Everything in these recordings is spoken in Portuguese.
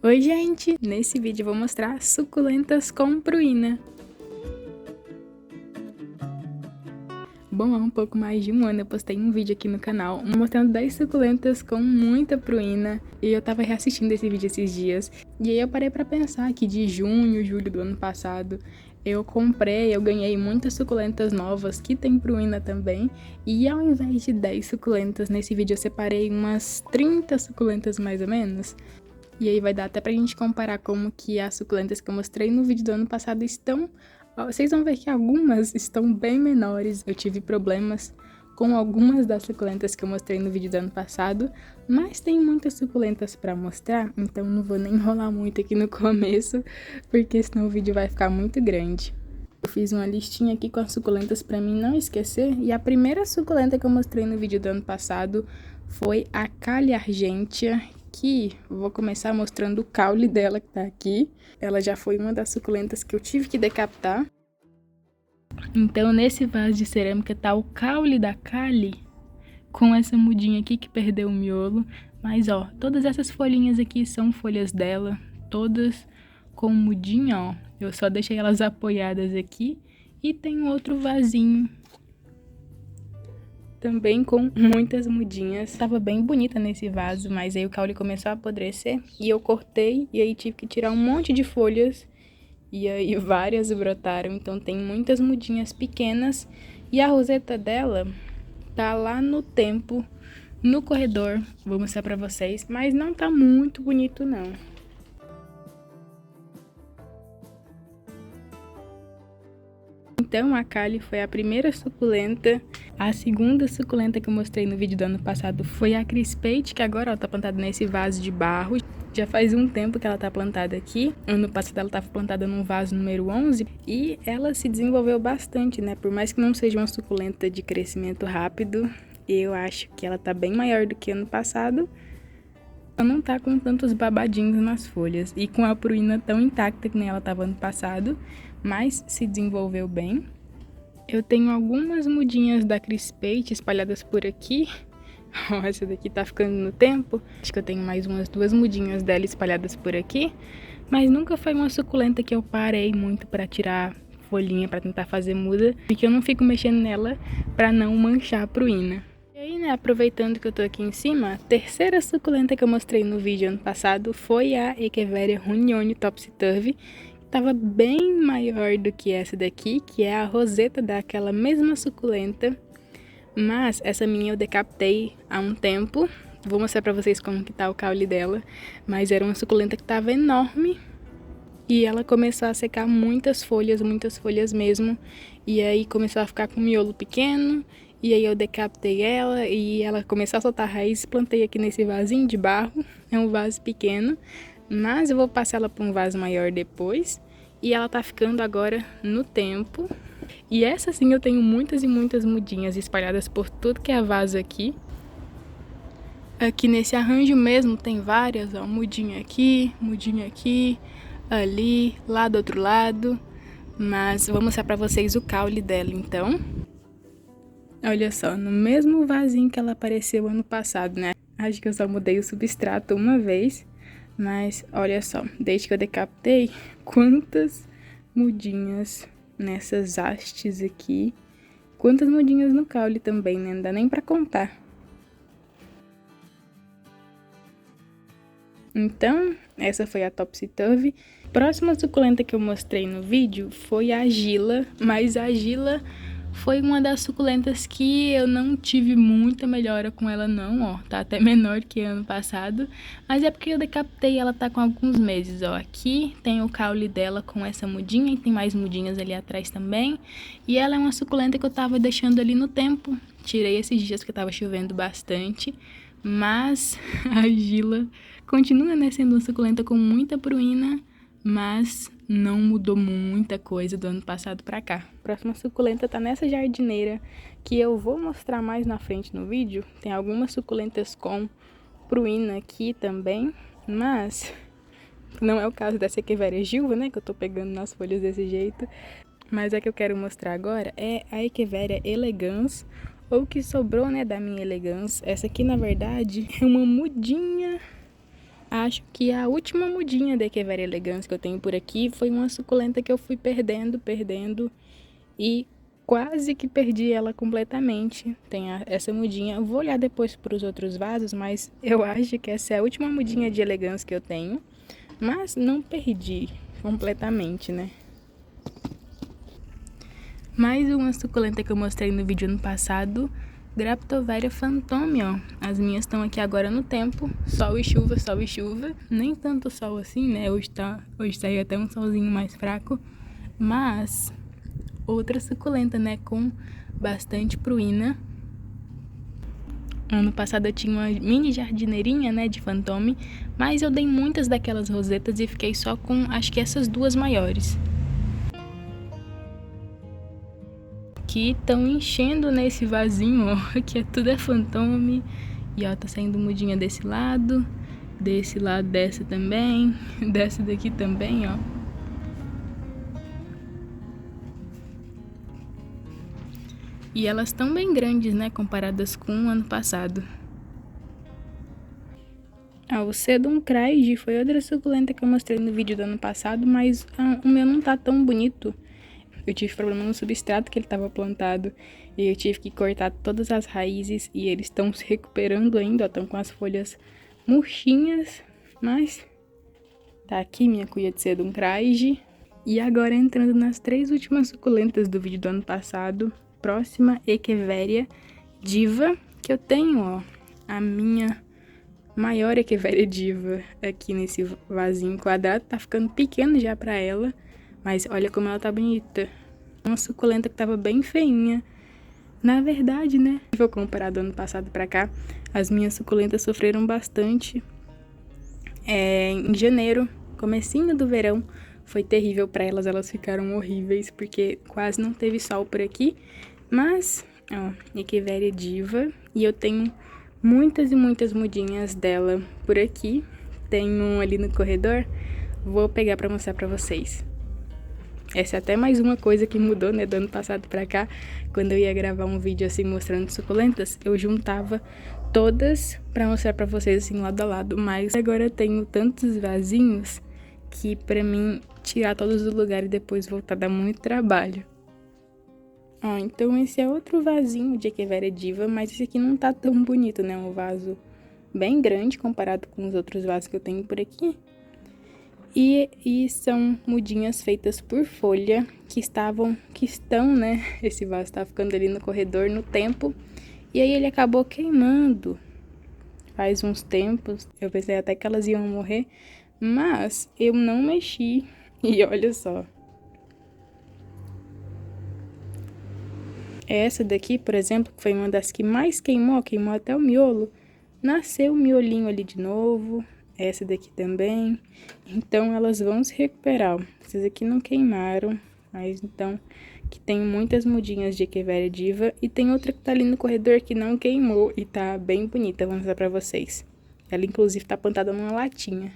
Oi gente, nesse vídeo eu vou mostrar suculentas com pruína. Bom, há um pouco mais de um ano eu postei um vídeo aqui no canal mostrando 10 suculentas com muita pruína e eu tava reassistindo esse vídeo esses dias. E aí eu parei pra pensar que de junho, julho do ano passado eu ganhei muitas suculentas novas que tem pruína também. E ao invés de 10 suculentas, nesse vídeo eu separei umas 30 suculentas mais ou menos. E aí vai dar até pra gente comparar como que as suculentas que eu mostrei no vídeo do ano passado estão. Vocês vão ver que algumas estão bem menores. Eu tive problemas com algumas das suculentas que eu mostrei no vídeo do ano passado, mas tem muitas suculentas pra mostrar, então não vou nem enrolar muito aqui no começo, porque senão o vídeo vai ficar muito grande. Eu fiz uma listinha aqui com as suculentas pra mim não esquecer, e a primeira suculenta que eu mostrei no vídeo do ano passado foi a Calha Argentea, que vou começar mostrando o caule dela que tá aqui. Ela já foi uma das suculentas que eu tive que decapitar. Então nesse vaso de cerâmica tá o caule da Calha, com essa mudinha aqui que perdeu o miolo. Mas ó, todas essas folhinhas aqui são folhas dela, todas com mudinha, ó. Eu só deixei elas apoiadas aqui. E tem um outro vasinho também com muitas mudinhas. Tava bem bonita nesse vaso, mas aí o caule começou a apodrecer e eu cortei e aí tive que tirar um monte de folhas e aí várias brotaram, então tem muitas mudinhas pequenas e a roseta dela tá lá no tempo, no corredor. Vou mostrar pra vocês, mas não tá muito bonito não. Então a Calha foi a primeira suculenta. A segunda suculenta que eu mostrei no vídeo do ano passado foi a Crispate, que agora ela tá plantada nesse vaso de barro. Já faz um tempo que ela tá plantada aqui. Ano passado ela tava plantada num vaso número 11 e ela se desenvolveu bastante, né? Por mais que não seja uma suculenta de crescimento rápido, eu acho que ela tá bem maior do que ano passado. Ela não tá com tantos babadinhos nas folhas e com a pruína tão intacta que nem ela tava ano passado, mas se desenvolveu bem. Eu tenho algumas mudinhas da Crispate espalhadas por aqui. Essa daqui tá ficando no tempo. Acho que eu tenho mais umas 2 mudinhas dela espalhadas por aqui. Mas nunca foi uma suculenta que eu parei muito pra tirar folhinha pra tentar fazer muda, porque eu não fico mexendo nela pra não manchar a pruína. E aí, né, aproveitando que eu tô aqui em cima, a terceira suculenta que eu mostrei no vídeo ano passado foi a Echeveria Rugnoni Topsy-Turvy. Tava bem maior do que essa daqui, que é a roseta daquela mesma suculenta. Mas essa minha eu decapitei há um tempo. Vou mostrar pra vocês como que tá o caule dela. Mas era uma suculenta que tava enorme. E ela começou a secar muitas folhas mesmo. E aí começou a ficar com um miolo pequeno. E aí eu decapitei ela e ela começou a soltar raiz. Plantei aqui nesse vasinho de barro. É um vaso pequeno. Mas eu vou passar ela para um vaso maior depois. E ela tá ficando agora no tempo. E essa sim eu tenho muitas e muitas mudinhas espalhadas por tudo que é vaso aqui. Aqui nesse arranjo mesmo tem várias, ó. Mudinha aqui, ali, lá do outro lado. Mas vou mostrar pra vocês o caule dela então. Olha só, no mesmo vasinho que ela apareceu ano passado, né? Acho que eu só mudei o substrato uma vez. Mas olha só, desde que eu decapitei, quantas mudinhas nessas hastes aqui. Quantas mudinhas no caule também, né? Não dá nem pra contar. Então, essa foi a Topsy-Turvy. Próxima suculenta que eu mostrei no vídeo foi a Gila, mas a Gila foi uma das suculentas que eu não tive muita melhora com ela não, ó. Tá até menor que ano passado, mas é porque eu decapitei, ela tá com alguns meses, ó. Aqui tem o caule dela com essa mudinha e tem mais mudinhas ali atrás também. E ela é uma suculenta que eu tava deixando ali no tempo. Tirei esses dias que tava chovendo bastante, mas a Gila continua, né, sendo uma suculenta com muita pruína, mas não mudou muita coisa do ano passado pra cá. A próxima suculenta tá nessa jardineira, que eu vou mostrar mais na frente no vídeo. Tem algumas suculentas com pruína aqui também, mas não é o caso dessa Echeveria Gilva, né, que eu tô pegando nas folhas desse jeito. Mas a que eu quero mostrar agora é a Echeveria Elegans, ou que sobrou, né, da minha Elegans. Essa aqui, na verdade, é uma mudinha Acho que a última mudinha da Echeveria elegans que eu tenho por aqui foi uma suculenta que eu fui perdendo e quase que perdi ela completamente. Tem essa mudinha. Eu vou olhar depois para os outros vasos, mas eu acho que essa é a última mudinha de elegância que eu tenho. Mas não perdi completamente, né? Mais uma suculenta que eu mostrei no vídeo ano passado, Graptoveria Fantôme, ó. As minhas estão aqui agora no tempo, sol e chuva, sol e chuva. Nem tanto sol assim, né? Hoje saiu até um solzinho mais fraco, mas outra suculenta, né, com bastante pruína. Ano passado eu tinha uma mini jardineirinha, né, de Fantôme, mas eu dei muitas daquelas rosetas e fiquei só com, acho que essas duas maiores. Que estão enchendo nesse vasinho, ó, que tudo é Fantôme. E ó, tá saindo mudinha desse lado dessa também, dessa daqui também, ó. E elas estão bem grandes, né, comparadas com o ano passado. O Sedum Craig foi outra suculenta que eu mostrei no vídeo do ano passado, mas o meu não tá tão bonito. Eu tive problema no substrato que ele estava plantado e eu tive que cortar todas as raízes e eles estão se recuperando ainda, estão com as folhas murchinhas, mas tá aqui minha cuia de Sedum Craig. E agora entrando nas 3 últimas suculentas do vídeo do ano passado, próxima Echeveria Diva, que eu tenho, ó, a minha maior Echeveria Diva aqui nesse vasinho quadrado, tá ficando pequeno já pra ela. Mas olha como ela tá bonita. Uma suculenta que tava bem feinha. Na verdade, né? Se eu comparar do ano passado pra cá, as minhas suculentas sofreram bastante. Em janeiro, comecinho do verão, foi terrível pra elas. Elas ficaram horríveis, porque quase não teve sol por aqui. Mas, ó, Echeveria Diva. E eu tenho muitas e muitas mudinhas dela por aqui. Tem um ali no corredor. Vou pegar pra mostrar pra vocês. Essa é até mais uma coisa que mudou, né, do ano passado pra cá. Quando eu ia gravar um vídeo assim mostrando suculentas, eu juntava todas pra mostrar pra vocês assim lado a lado. Mas agora eu tenho tantos vasinhos que pra mim tirar todos do lugar e depois voltar dá muito trabalho. Ó, então esse é outro vasinho de Echeveria Diva, mas esse aqui não tá tão bonito, né? Um vaso bem grande comparado com os outros vasos que eu tenho por aqui. E são mudinhas feitas por folha que estão, né? Esse vaso tá ficando ali no corredor no tempo. E aí ele acabou queimando. Faz uns tempos, eu pensei até que elas iam morrer, mas eu não mexi. E olha só. Essa daqui, por exemplo, que foi uma das que mais queimou até o miolo. Nasceu o miolinho ali de novo. Essa daqui também. Então, elas vão se recuperar. Essas aqui não queimaram, mas então, que tem muitas mudinhas de Echeveria Diva. E tem outra que tá ali no corredor que não queimou e tá bem bonita, vou mostrar pra vocês. Ela, inclusive, tá plantada numa latinha.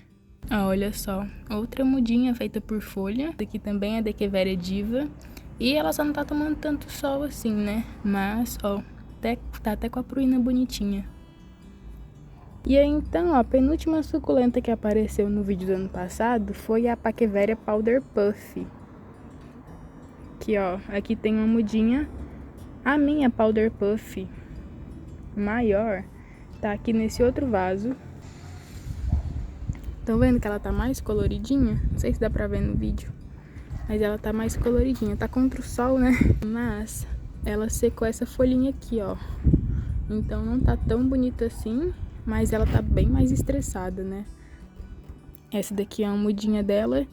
Olha só, outra mudinha feita por folha. Essa aqui também é da Echeveria Diva. E ela só não tá tomando tanto sol assim, né? Mas, ó, tá até com a pruína bonitinha. E aí, então, ó, a penúltima suculenta que apareceu no vídeo do ano passado foi a Pacheveria Powder Puff. Aqui, ó, aqui tem uma mudinha. A minha Powder Puff maior tá aqui nesse outro vaso. Estão vendo que ela tá mais coloridinha? Não sei se dá pra ver no vídeo, mas ela tá mais coloridinha. Tá contra o sol, né? Mas ela secou essa folhinha aqui, ó. Então não tá tão bonita assim, mas ela tá bem mais estressada, né? Essa daqui é uma mudinha dela,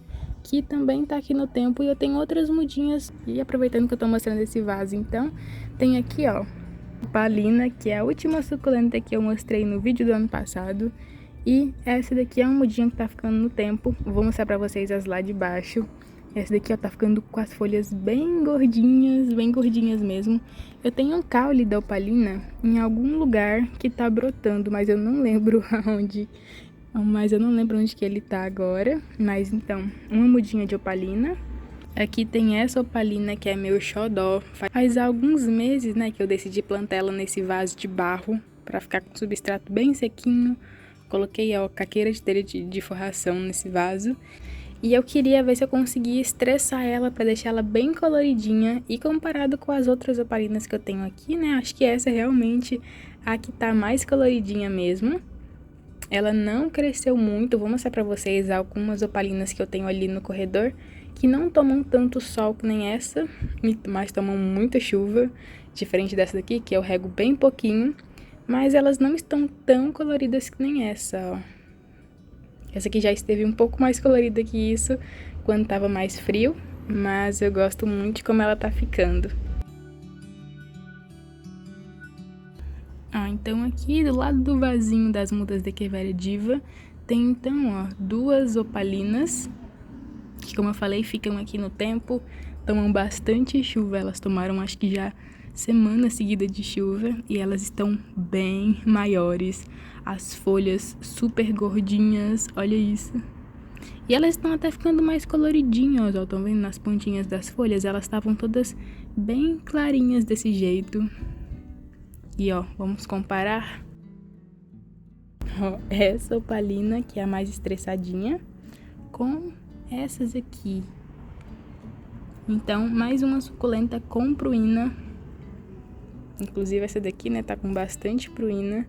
que também tá aqui no tempo. E eu tenho outras mudinhas. E aproveitando que eu tô mostrando esse vaso, então, tem aqui, ó, Opalina, que é a última suculenta que eu mostrei no vídeo do ano passado. E essa daqui é uma mudinha que tá ficando no tempo. Vou mostrar pra vocês as lá de baixo. Essa daqui, ó, tá ficando com as folhas bem gordinhas mesmo. Eu tenho um caule da Opalina em algum lugar que tá brotando, mas eu não lembro aonde. Mas eu não lembro onde que ele tá agora. Mas então, uma mudinha de Opalina. Aqui tem essa Opalina que é meu xodó. Faz alguns meses, né, que eu decidi plantar ela nesse vaso de barro pra ficar com o substrato bem sequinho, Coloquei, ó, caqueira de telha de forração nesse vaso. E eu queria ver se eu conseguia estressar ela pra deixar ela bem coloridinha. E comparado com as outras opalinas que eu tenho aqui, né? Acho que essa é realmente a que tá mais coloridinha mesmo. Ela não cresceu muito. Vou mostrar pra vocês algumas opalinas que eu tenho ali no corredor, que não tomam tanto sol que nem essa, mas tomam muita chuva. Diferente dessa daqui, que eu rego bem pouquinho. Mas elas não estão tão coloridas que nem essa, ó. Essa aqui já esteve um pouco mais colorida que isso quando tava mais frio, mas eu gosto muito de como ela tá ficando. Ó, então aqui do lado do vasinho das mudas da Echeveria Diva, tem então, ó, duas opalinas, que como eu falei, ficam aqui no tempo, tomam bastante chuva. Elas tomaram acho que já semana seguida de chuva e elas estão bem maiores. As folhas super gordinhas, olha isso. E elas estão até ficando mais coloridinhas, ó, estão vendo nas pontinhas das folhas? Elas estavam todas bem clarinhas desse jeito. E ó, vamos comparar. Ó, essa opalina, que é a mais estressadinha, com essas aqui. Então, mais uma suculenta com pruína. Inclusive essa daqui, né, tá com bastante pruína.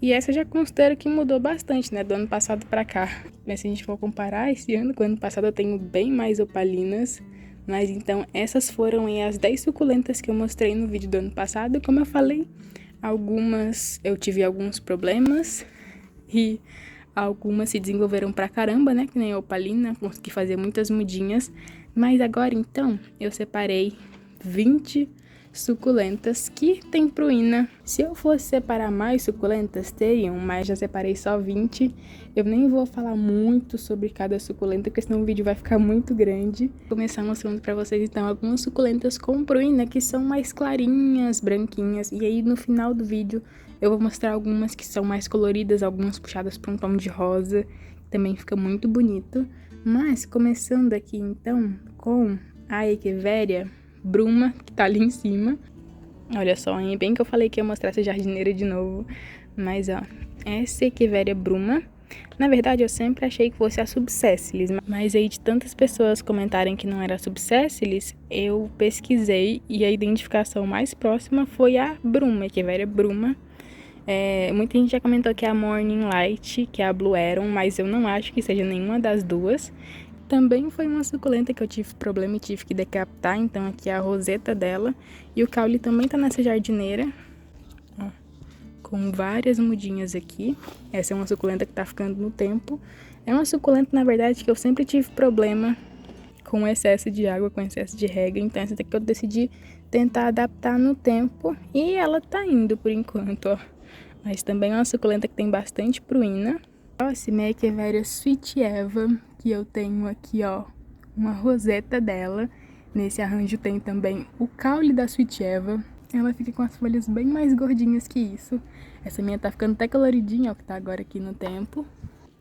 E essa eu já considero que mudou bastante, né, do ano passado pra cá. Mas se a gente for comparar esse ano com o ano passado, eu tenho bem mais opalinas. Mas então, essas foram as 10 suculentas que eu mostrei no vídeo do ano passado. Como eu falei, algumas eu tive alguns problemas e algumas se desenvolveram pra caramba, né, que nem a opalina, consegui fazer muitas mudinhas. Mas agora, então, eu separei 20 suculentas que tem pruína. Se eu fosse separar mais suculentas, teriam, mas já separei só 20. Eu nem vou falar muito sobre cada suculenta, porque senão o vídeo vai ficar muito grande. Vou começar mostrando pra vocês, então, algumas suculentas com pruína, que são mais clarinhas, branquinhas. E aí, no final do vídeo, eu vou mostrar algumas que são mais coloridas, algumas puxadas pra um tom de rosa. Também fica muito bonito. Mas, começando aqui, então, com a Echeveria Bruma, que tá ali em cima. Olha só, hein? Bem que eu falei que ia mostrar essa jardineira de novo. Mas, ó, essa Echeveria Bruma. Na verdade, eu sempre achei que fosse a Subsessilis. Mas aí, de tantas pessoas comentarem que não era a Subsessilis, eu pesquisei e a identificação mais próxima foi a Bruma, Echeveria Bruma. Muita gente já comentou que é a Morning Light, que é a Blue Arum, mas eu não acho que seja nenhuma das duas. Também foi uma suculenta que eu tive problema e tive que decapitar, então aqui é a roseta dela. E o caule também tá nessa jardineira, ó, com várias mudinhas aqui. Essa é uma suculenta que tá ficando no tempo. É uma suculenta, na verdade, que eu sempre tive problema com excesso de água, com excesso de rega. Então essa daqui eu decidi tentar adaptar no tempo e ela tá indo por enquanto, ó. Mas também é uma suculenta que tem bastante pruína. Próxima é a Echeveria Sweet Eva, que eu tenho aqui, ó, uma roseta dela. Nesse arranjo tem também o caule da Sweet Eva. Ela fica com as folhas bem mais gordinhas que isso. Essa minha tá ficando até coloridinha, ó, que tá agora aqui no tempo.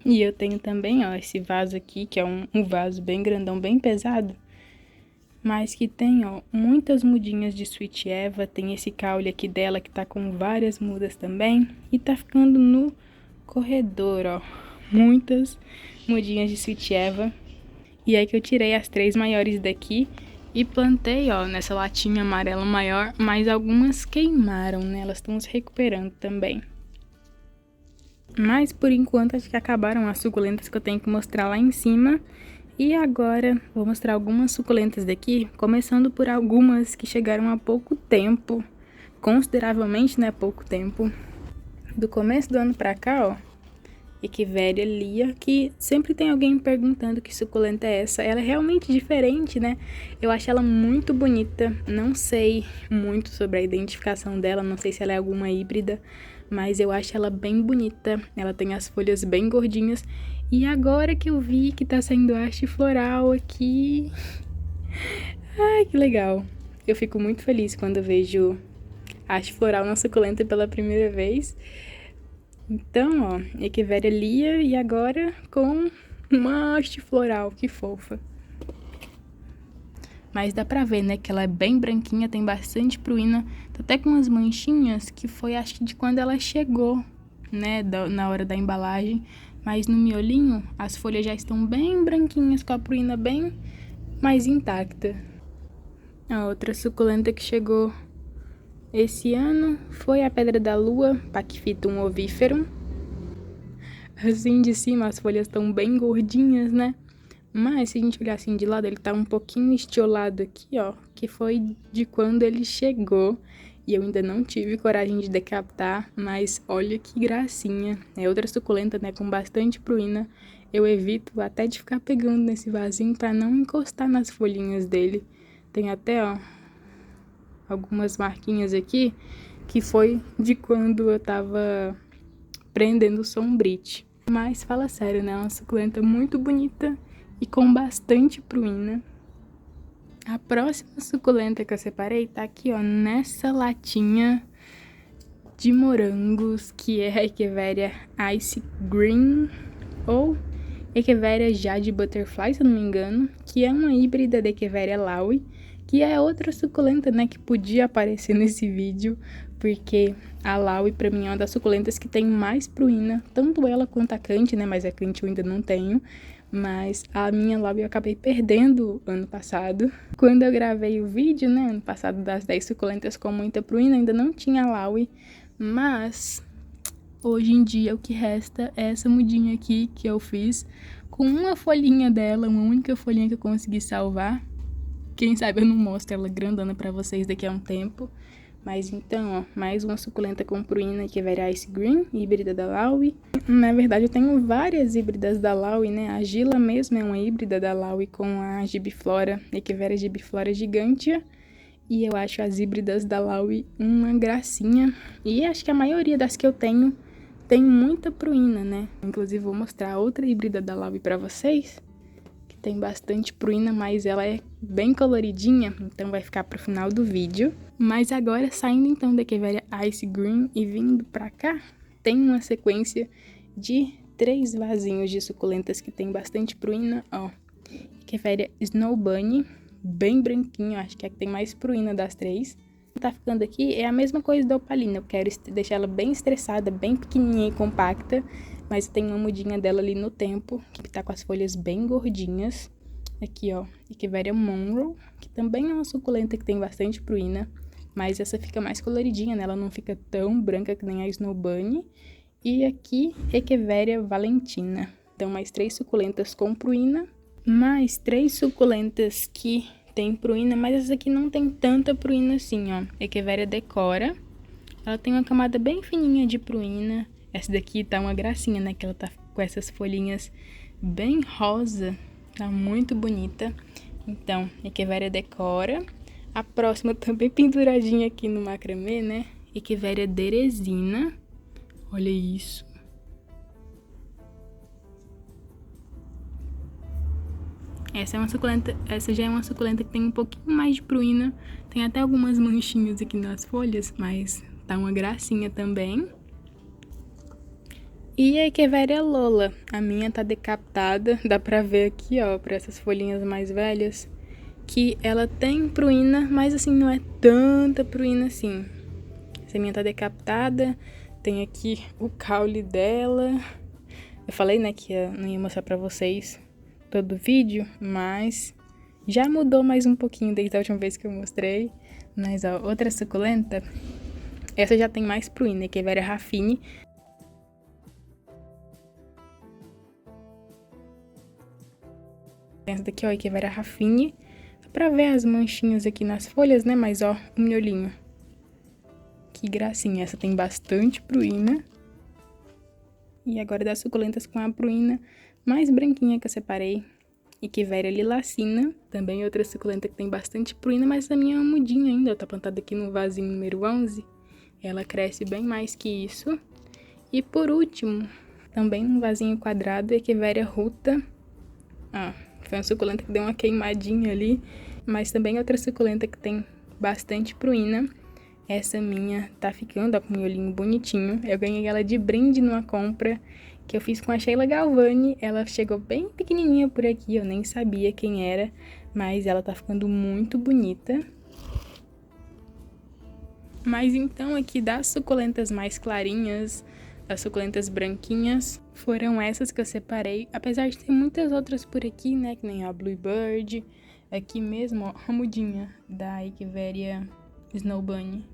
E eu tenho também, ó, esse vaso aqui, que é um vaso bem grandão, bem pesado. Mas que tem, ó, muitas mudinhas de Sweet Eva. Tem esse caule aqui dela que tá com várias mudas também. E tá ficando no corredor, ó, muitas mudinhas de Sweet Eva. E aí que eu tirei as 3 maiores daqui e plantei, ó, nessa latinha amarela maior, mas algumas queimaram, né? Elas estão se recuperando também. Mas por enquanto acho que acabaram as suculentas que eu tenho que mostrar lá em cima. E agora vou mostrar algumas suculentas daqui, começando por algumas que chegaram há pouco tempo, consideravelmente, né, pouco tempo. Do começo do ano pra cá, ó, Echeveria Lia, que sempre tem alguém perguntando que suculenta é essa. Ela é realmente diferente, né? Eu acho ela muito bonita. Não sei muito sobre a identificação dela, não sei se ela é alguma híbrida, mas eu acho ela bem bonita. Ela tem as folhas bem gordinhas. E agora que eu vi que tá saindo haste floral aqui... Ai, que legal! Eu fico muito feliz quando eu vejo haste floral na suculenta pela primeira vez. Então, ó, Echeveria Lia e agora com uma haste floral, que fofa. Mas dá pra ver, né, que ela é bem branquinha, tem bastante pruína. Tá até com umas manchinhas que foi, acho que de quando ela chegou, né, na hora da embalagem. Mas no miolinho, as folhas já estão bem branquinhas, com a pruína bem mais intacta. A outra suculenta que chegou esse ano foi a Pedra da Lua, Pachyphytum oviferum. Assim de cima as folhas estão bem gordinhas, né? Mas se a gente olhar assim de lado, ele tá um pouquinho estiolado aqui, ó, que foi de quando ele chegou. E eu ainda não tive coragem de decapitar, mas olha que gracinha. É outra suculenta, né, com bastante pruína. Eu evito até de ficar pegando nesse vasinho para não encostar nas folhinhas dele. Tem até, ó, algumas marquinhas aqui que foi de quando eu tava prendendo sombrite. Mas fala sério, né, é uma suculenta muito bonita e com bastante pruína. A próxima suculenta que eu separei tá aqui, ó, nessa latinha de morangos, que é a Echeveria Ice Green, ou Echeveria Jade Butterfly, se eu não me engano, que é uma híbrida da Echeveria Laui, que é outra suculenta, né, que podia aparecer nesse vídeo, porque a Laui, pra mim, é uma das suculentas que tem mais pruína, tanto ela quanto a Cante, né, mas a Cante eu ainda não tenho. Mas a minha Laui eu acabei perdendo ano passado. Quando eu gravei o vídeo, né, ano passado, das 10 suculentas com muita pruína, ainda não tinha Laui. Mas hoje em dia o que resta é essa mudinha aqui que eu fiz com uma folhinha dela, uma única folhinha que eu consegui salvar. Quem sabe eu não mostro ela grandona pra vocês daqui a um tempo. Mas então, ó, mais uma suculenta com pruína, Echeveria Ice Green, híbrida da Laui. Na verdade, eu tenho várias híbridas da Laui, né? A Gila mesmo é uma híbrida da Laui com a Gibiflora, Echeveria Gibiflora gigantea. E eu acho as híbridas da Laui uma gracinha. E acho que a maioria das que eu tenho tem muita pruína, né? Inclusive, vou mostrar outra híbrida da Laui pra vocês, que tem bastante pruína, mas ela é bem coloridinha, então vai ficar pro final do vídeo. Mas agora, saindo então da Echeveria Ice Green e vindo pra cá, tem uma sequência de 3 vasinhos de suculentas que tem bastante pruína, ó. Echeveria Snow Bunny, bem branquinho, acho que é a que tem mais pruína das 3. Tá ficando aqui é a mesma coisa da Opalina, eu quero deixar ela bem estressada, bem pequenininha e compacta, mas tem uma mudinha dela ali no tempo, que tá com as folhas bem gordinhas. Aqui, ó, Echeveria Monroe, que também é uma suculenta que tem bastante pruína, mas essa fica mais coloridinha, né? Ela não fica tão branca que nem a Snow Bunny. E aqui, Echeveria Valentina. Então, mais 3 suculentas com pruína, mais 3 suculentas que tem pruína, mas essa aqui não tem tanta pruína assim, ó. Echeveria Decora. Ela tem uma camada bem fininha de pruína. Essa daqui tá uma gracinha, né? Que ela tá com essas folhinhas bem rosa. Tá muito bonita. Então, Echeveria Decora. A próxima também penduradinha aqui no macramê, né? Echeveria Deresina. Olha isso. Essa já é uma suculenta que tem um pouquinho mais de pruína. Tem até algumas manchinhas aqui nas folhas, mas tá uma gracinha também. E a Echeveria Lola, a minha tá decapitada, dá pra ver aqui, ó, pra essas folhinhas mais velhas, que ela tem pruína, mas assim, não é tanta pruína assim. Essa minha tá decapitada, tem aqui o caule dela. Eu falei, né, que não ia mostrar pra vocês todo o vídeo, mas já mudou mais um pouquinho desde a última vez que eu mostrei. Mas, ó, outra suculenta, essa já tem mais pruína, Echeveria Raffine. Essa daqui, ó, Echeveria Raffine. Dá pra ver as manchinhas aqui nas folhas, né? Mas, ó, o miolinho. Que gracinha. Essa tem bastante pruína. E agora das suculentas com a pruína mais branquinha que eu separei. Echeveria Lilacina. Também outra suculenta que tem bastante pruína, mas a minha é uma mudinha ainda. Tá plantada aqui no vasinho número 11. Ela cresce bem mais que isso. E por último, também um vasinho quadrado, Echeveria Ruta. Ó. Foi uma suculenta que deu uma queimadinha ali, mas também outra suculenta que tem bastante pruína. Essa minha tá ficando, ó, com o miolinho bonitinho. Eu ganhei ela de brinde numa compra que eu fiz com a Sheila Galvani. Ela chegou bem pequenininha por aqui, eu nem sabia quem era, mas ela tá ficando muito bonita. Mas então aqui das suculentas mais clarinhas, das suculentas branquinhas, foram essas que eu separei. Apesar de ter muitas outras por aqui, né, que nem a Bluebird. Aqui mesmo, ó, a mudinha da Echeveria Snow Bunny.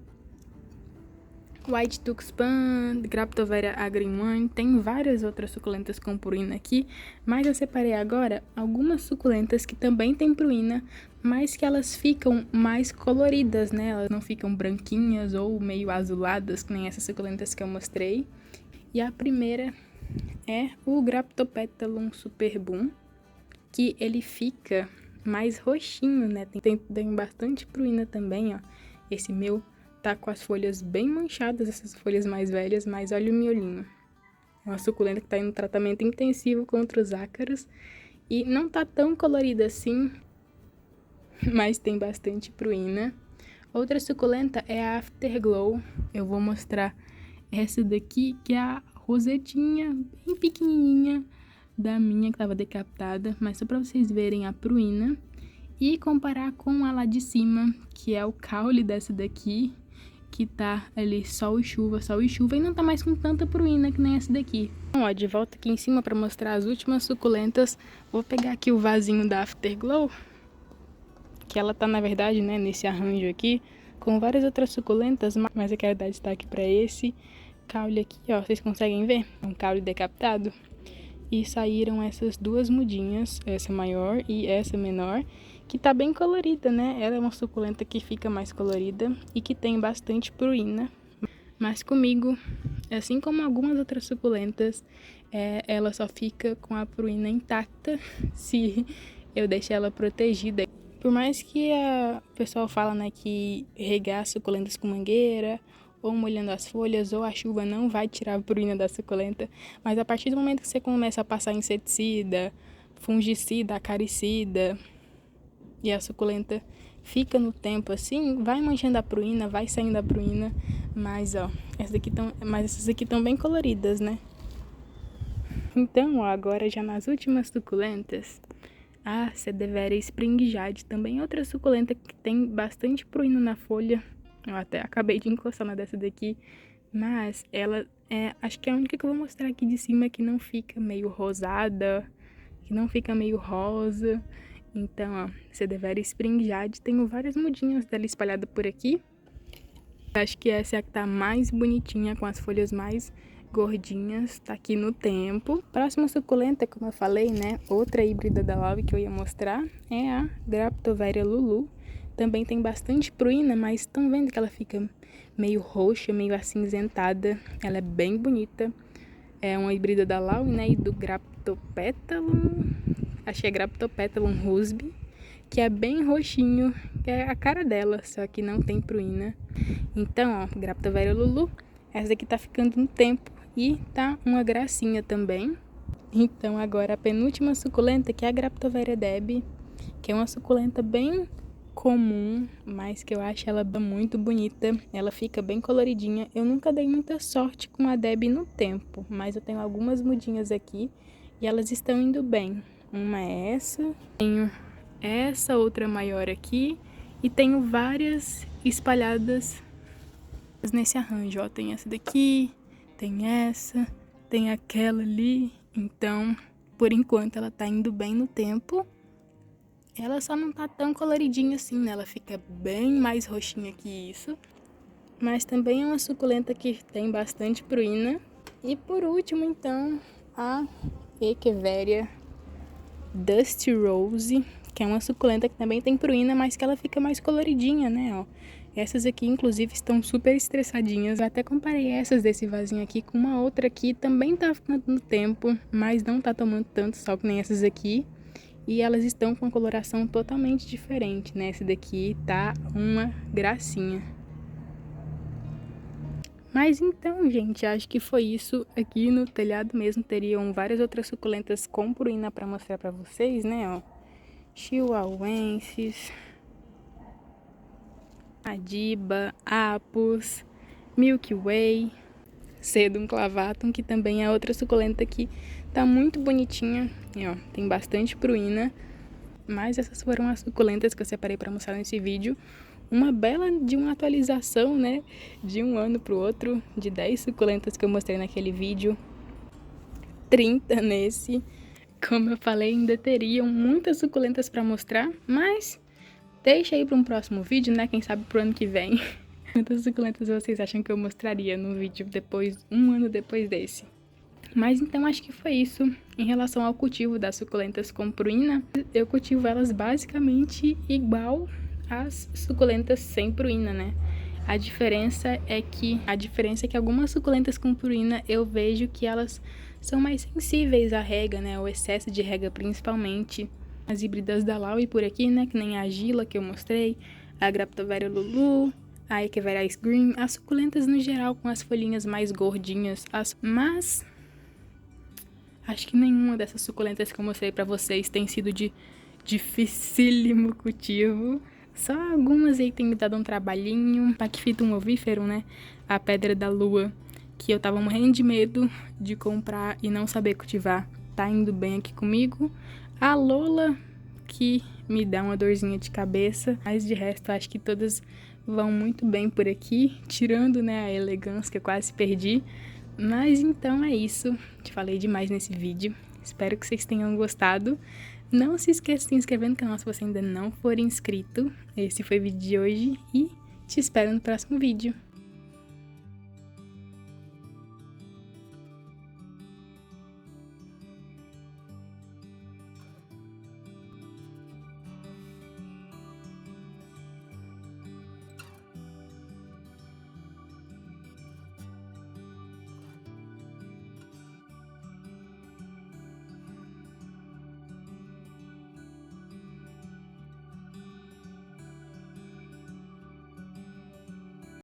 White Tuxpan, Graptoveria agrimonde, tem várias outras suculentas com pruína aqui, mas eu separei agora algumas suculentas que também tem pruína, mas que elas ficam mais coloridas, né? Elas não ficam branquinhas ou meio azuladas, que nem essas suculentas que eu mostrei. E a primeira é o Graptopetalum Superboom, que ele fica mais roxinho, né? Tem bastante pruína também, ó. Esse meu tá com as folhas bem manchadas, essas folhas mais velhas, mas olha o miolinho. É uma suculenta que tá em um tratamento intensivo contra os ácaros e não tá tão colorida assim, mas tem bastante pruína. Outra suculenta é a Afterglow. Eu vou mostrar essa daqui, que é a rosetinha bem pequenininha da minha, que tava decapitada, mas só pra vocês verem a pruína. E comparar com a lá de cima, que é o caule dessa daqui, que tá ali sol e chuva, e não tá mais com tanta pruína que nem essa daqui. Então, ó, de volta aqui em cima para mostrar as últimas suculentas, vou pegar aqui o vasinho da Afterglow, que ela tá, na verdade, né, nesse arranjo aqui, com várias outras suculentas, mas eu quero dar destaque para esse caule aqui, ó, vocês conseguem ver? É um caule decapitado. E saíram essas duas mudinhas, essa maior e essa menor, que tá bem colorida, né? Ela é uma suculenta que fica mais colorida e que tem bastante pruína. Mas comigo, assim como algumas outras suculentas, ela só fica com a pruína intacta se eu deixar ela protegida. Por mais que o pessoal fala, né, que regar suculentas com mangueira, ou molhando as folhas, ou a chuva não vai tirar a pruína da suculenta, mas a partir do momento que você começa a passar inseticida, fungicida, acaricida, e a suculenta fica no tempo assim, vai manchando a pruína, vai saindo a pruína, mas ó, essas aqui estão bem coloridas, né? Então, ó, agora já nas últimas suculentas, a Sadeveria Spring Jade, também outra suculenta que tem bastante pruína na folha. Eu até acabei de encostar na dessa daqui, mas ela acho que é a única que eu vou mostrar aqui de cima que não fica meio rosada, que não fica meio rosa. Então, ó, Sadeveria Spring Jade, tenho várias mudinhas dela espalhadas por aqui. Acho que essa é a que tá mais bonitinha, com as folhas mais gordinhas, tá aqui no tempo. Próxima suculenta, como eu falei, né, outra híbrida da Love que eu ia mostrar é a Graptoveria Lulu. Também tem bastante pruína, mas estão vendo que ela fica meio roxa, meio acinzentada. Ela é bem bonita. É uma híbrida da Laue, né, e do Graptopetalum. Acho que é Graptopetalum Rusby, que é bem roxinho, que é a cara dela, só que não tem pruína. Então, ó, Graptoveria Lulu, essa daqui tá ficando no tempo e tá uma gracinha também. Então, agora a penúltima suculenta, que é a Graptoveria Deb, que é uma suculenta bem comum, mas que eu acho ela muito bonita. Ela fica bem coloridinha. Eu nunca dei muita sorte com a Deb no tempo, mas eu tenho algumas mudinhas aqui e elas estão indo bem. Uma é essa, tenho essa outra maior aqui e tenho várias espalhadas nesse arranjo, ó. Tem essa daqui, tem essa, tem aquela ali. Então, por enquanto ela tá indo bem no tempo. Ela só não tá tão coloridinha assim, né? Ela fica bem mais roxinha que isso. Mas também é uma suculenta que tem bastante pruína. E por último, então, a Echeveria Dusty Rose, que é uma suculenta que também tem pruína, mas que ela fica mais coloridinha, né? Ó. Essas aqui, inclusive, estão super estressadinhas. Eu até comparei essas desse vasinho aqui com uma outra aqui. Também tá ficando no tempo, mas não tá tomando tanto sol que nem essas aqui. E elas estão com uma coloração totalmente diferente, né? Essa daqui tá uma gracinha. Mas então, gente, acho que foi isso. Aqui no telhado mesmo teriam várias outras suculentas com pruína para mostrar para vocês, né? Ó, Chihuahuensis, Adiba, Apus, Milky Way, Sedum clavatum, que também é outra suculenta que tá muito bonitinha. E, ó, tem bastante pruína. Mas essas foram as suculentas que eu separei para mostrar nesse vídeo. Uma bela de uma atualização, né? De um ano pro outro, de 10 suculentas que eu mostrei naquele vídeo, 30 nesse. Como eu falei, ainda teriam muitas suculentas para mostrar, mas deixa aí para um próximo vídeo, né? Quem sabe pro ano que vem. Quantas suculentas vocês acham que eu mostraria no vídeo depois, um ano depois desse? Mas então acho que foi isso. Em relação ao cultivo das suculentas com pruína, eu cultivo elas basicamente igual às suculentas sem pruína, né? A diferença é que algumas suculentas com pruína eu vejo que elas são mais sensíveis à rega, né? O excesso de rega principalmente. As híbridas da Laui por aqui, né? Que nem a Gila que eu mostrei, a Graptoveria Lulu, a Echeveria Ice Green, as suculentas no geral com as folhinhas mais gordinhas, mas acho que nenhuma dessas suculentas que eu mostrei pra vocês tem sido de dificílimo cultivo. Só algumas aí tem me dado um trabalhinho. Pachyphytum ovífero, né? A pedra da lua, que eu tava morrendo de medo de comprar e não saber cultivar. Tá indo bem aqui comigo. A Lola, que me dá uma dorzinha de cabeça. Mas de resto, acho que todas vão muito bem por aqui. Tirando, né, a elegância que eu quase perdi. Mas então é isso. Te falei demais nesse vídeo. Espero que vocês tenham gostado. Não se esqueça de se inscrever no canal se você ainda não for inscrito. Esse foi o vídeo de hoje e te espero no próximo vídeo.